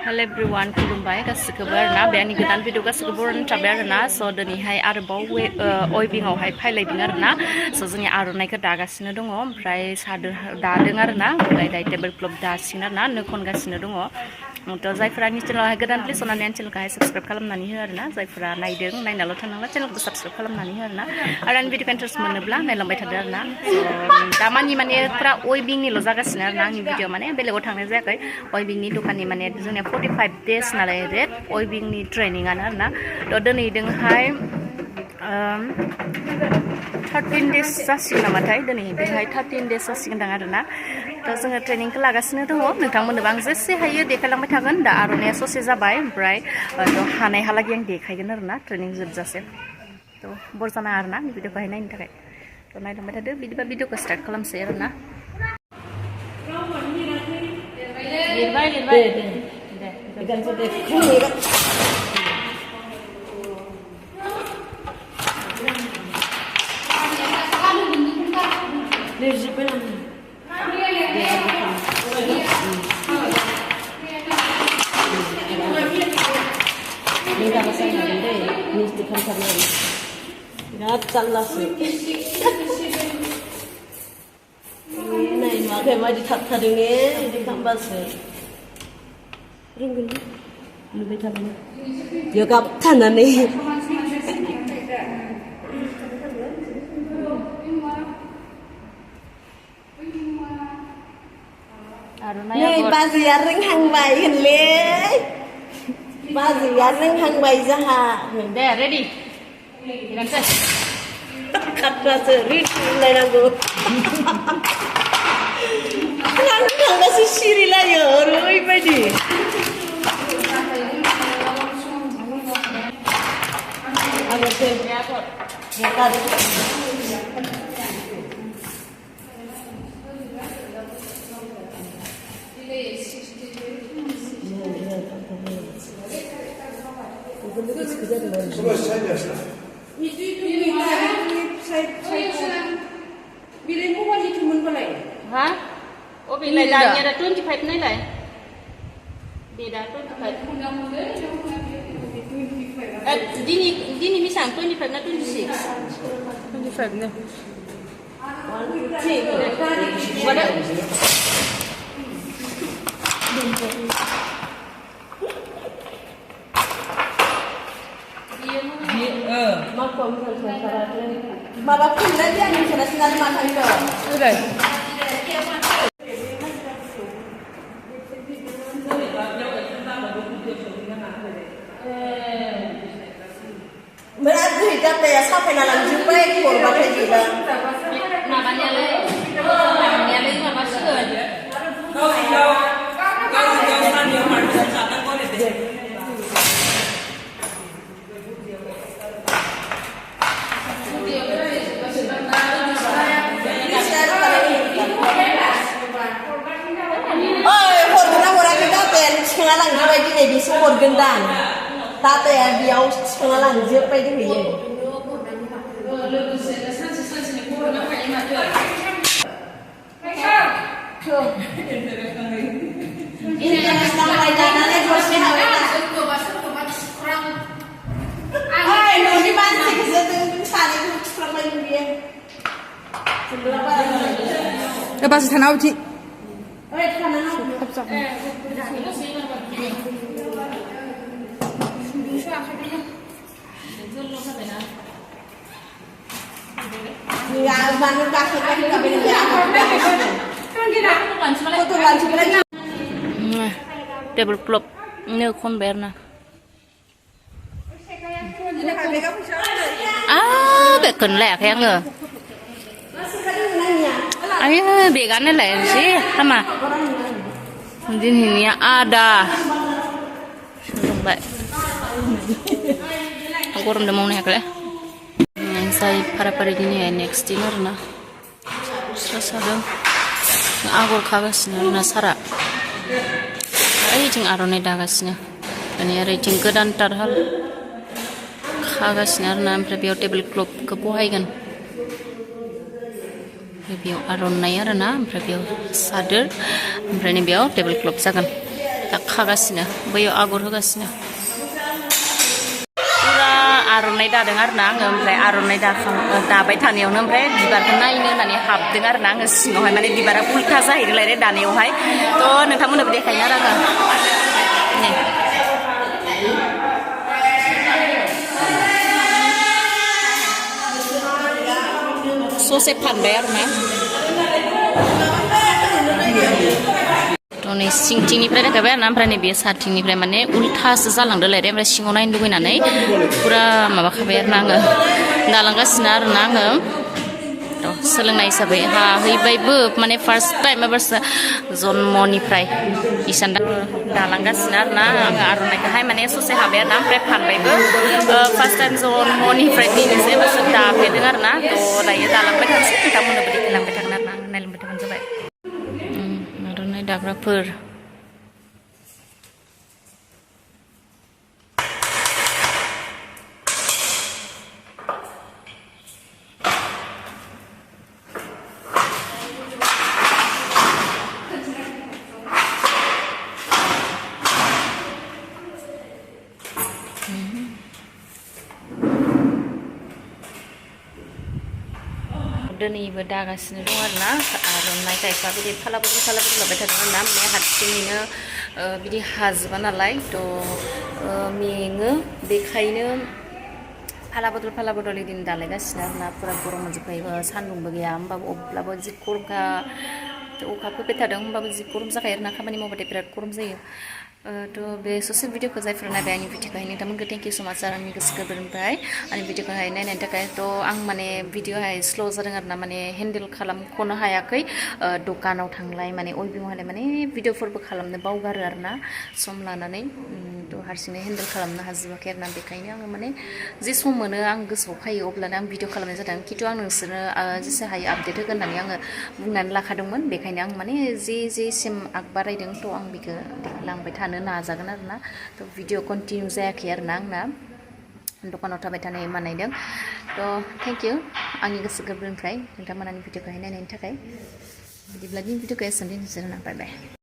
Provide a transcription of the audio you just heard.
Hello everyone, खुलुमबाय गासिखौबो आरोना बे आंनि गोदान भिडिअ गासिखौबो बरनायनो थाबाय आरोना स' दिनैहाय आरोबाव वेबिंआवहाय फायलायदों आरोना स' जोंनि आर'नाइखौ दागासिनो दङ ओमफ्राय सादोर दादों आरोना ओमफ्राय दायो टेबोल क्लथ दासिगोन आरोना नो खनगासिनो दङ थ' जायफोरा आंनि चेनेलावहाय गोदान प्लिज अननानै आंनि चेनेलखौहाय साबस्क्राइब खालामनानै हो आरोना जायफोरा नायदों नायनाल' थानांला चेनेलखौ साबस्क्राइब खालामनानै हो आरोना आरो आंनि भिडिअखौ इन्टारेस्ट मोनोब्ला नायलांबाय थादो आरोना स' दामानि माने फुरा वेबिंनिल' जागासिनो आरोना आंनि भिडिअ माने बेलेगाव थांनाय जायाखै वेबिंनि दखाननि माने जोंनिया 45 days नालाय रेड वेबिंनि ट्रेनिंआनो आरोना थ' दिनैदोंहाय 13 days जासिगोन नामाथाय दिनैहाय 13 days जासिगोन दां आरोना थ' जोङो ट्रेनिंखौ लागासिनो दङ नोंथांमोननोबो आं जेसे हायो देखायलांबाय थागोन दा आर'नाइया ससे जाबाय ओमफ्राय हानायहालागै आं देखायगोन आरोना ट्रेनिं जोबजासे थ' बर जाना आरोना भिडिअखौहाय नायनो थाखाय थ' नायलांबाय थादो बिदिबा भिडिअखौ स्टार्ट खालामसै आरोना लिरबाय birat जारलासो नाय माखै मादि थाबथादों बिदि खालामबासो रोंगोन लुबाय थाबाय बेयाव गाबथानानै नै बाजैया रोंहांबाय होनलै बाजैया रोंहांबाय जाहा दे रेडि खाथ्रासो रिड खालामलायनांगौ थांगासो सिरिलायो ओरैबायदि ha obi lai danya ada 25 nai lai beda 25 dini misang 25 na 26 25 ne wala Mama pindah dia ni sudah sinar makan itu. Sudah. Berarti kita ya sampai dalam jumpa korban juga. namanya lagi mama sudah Sengalang juga ini bisa gendang, tapi ya dia sengalang juga ini. Ini yang sampai dananya bersih hawa. Hai, ini pasti kesetengah cari kurang lagi dia. Ya pasti tanah uji. Ya, mana kasih kan kabin dia. Foto lanjut lagi. table cloth नो खनबाय आरोना बेगखौनो लायाखै आङो ayo begaनो लायनोसै हामा दिनैनिया आदा सोलोंबाय गरमजों मावनो हायाखै जाय फाराफारि दिनै नेक्स्ट दिन आरोना स्रा सादों आगर खागासिनो आरोना सारा ओइथिं आर'नाइ दागासिनो माने आरो इथिं गोदानथार हाल खागासिनो आरोना ओमफ्राय बेयाव टेबोल क्लथखौ बहायगोन बेयाव आर'नाइ आरोना ओमफ्राय बेयाव सादोर ओमफ्राय बेयाव टेबोल क्लथ जागोन दा खागासिनो बैयाव आगर होगासिनो पुरा आर'नाइ दादों आरोना आङो ओमफ्राय आर'नाइ दाबाय थानायावनो ओमफ्राय बिबारखौ नायनो होननानै हाबदों आरोना आङो सिङावहाय माने बिबारा उल्था जाहैदोंलाय दानायावहाय थ' नोंथांमोननोबो देखायनो आरो आङो नै ससे फानबाय आरोना नै सिंथिंनिफ्राय देखायबाय आरोना ओमफ्राय नै बेयो साथिंनिफ्राय माने उल्थासो जालांदोलाय ओमफ्राय सिङाव नायनो लुबैनानै पुरा माबाखाबाय आरोना आङो दालांगासिनो आरोना आङो सोलोंनाय हिसाबै हाहैबायबो माने फार्स्ट टाइम एबारसो जन्मनिफ्राय इसान दालांगासिनो आरोना आङो आर'नाइखौहाय माने ससे हाबाय आरोना ओमफ्राय फानबायबो फार्स्ट टाइम जन्मनिफ्राय दिनैसो एबारसो दाफेरदों आरोना थ' दायो दालांबाय थानोसै नोंथांमोननोबो देखायलांबाय थागोन आरोना आं नायलांबाय थाबानो जाबाय आर'नाइ दाग्राफोर दिनैबो दागासिनो दं आरोना आर'नाइ खायफा बिदि फाला बदल लाबाय थादों आरोना माने हारसिङैनो बिदि हाजोबा नालाय थ' मेङो बेखायनो फाला बदल इदिनो दालायगासिनो आरोना पुरा गरम मोनजोबखायो सान्दुंबो गैया होमबाबो अब्लाबो जि गरमखा अखा फैबाय थादों होमबाबो जि गरम जाखायो आरोना खामानि मावबाथाय बिराद गरम जायो थ' बे ससे भिडिअखौ जायफोरा नायबाय आंनि भिडिअखौहाय नोंथांमोनखौ थेंक इउ स' माच आरो आंनि गोसो गोरबोनिफ्राय आंनि भिडिअखौहाय नायनायनि थाखाय थ' आं माने भिडिअहाय स्ल' जादों आरोना माने हेन्डेल खालामख'नो हायाखै दखानाव थांलाय माने अइभिंआवहाय माने भिडिअफोरबो खालामनो बावगारो आरोना सम लानानै थ' हारसिङै हेन्डेल खालामनो हाजोबाखै आरोना बेखायनो आङो माने जे सम मोनो आं गोसोआव फैयो अब्लानो आं भिडिअ खालामनाय जादों खिन्थु आं नोंसोरनो जेसे हायो आपडेट होगोन होननानै आङो बुंनानै लाखादोंमोन बेखायनो आं माने जेसिम आग बारायदों थ' आं बेखौ लांबाय थानो नाजागोन आरोना थ' भिडिअ कन्टिनिउ जायाखै आरोना आंना दखानाव थाबाय थानाय मानायदों थ' थेंक इउ आंनि गोसो गोरबोनिफ्राय नोंथांमोननि भिडिअखौहाय नायनायनि थाखाय बिदिब्ला दिनै भिडिअखौ एसेयावनो दोननोसै बाय बाय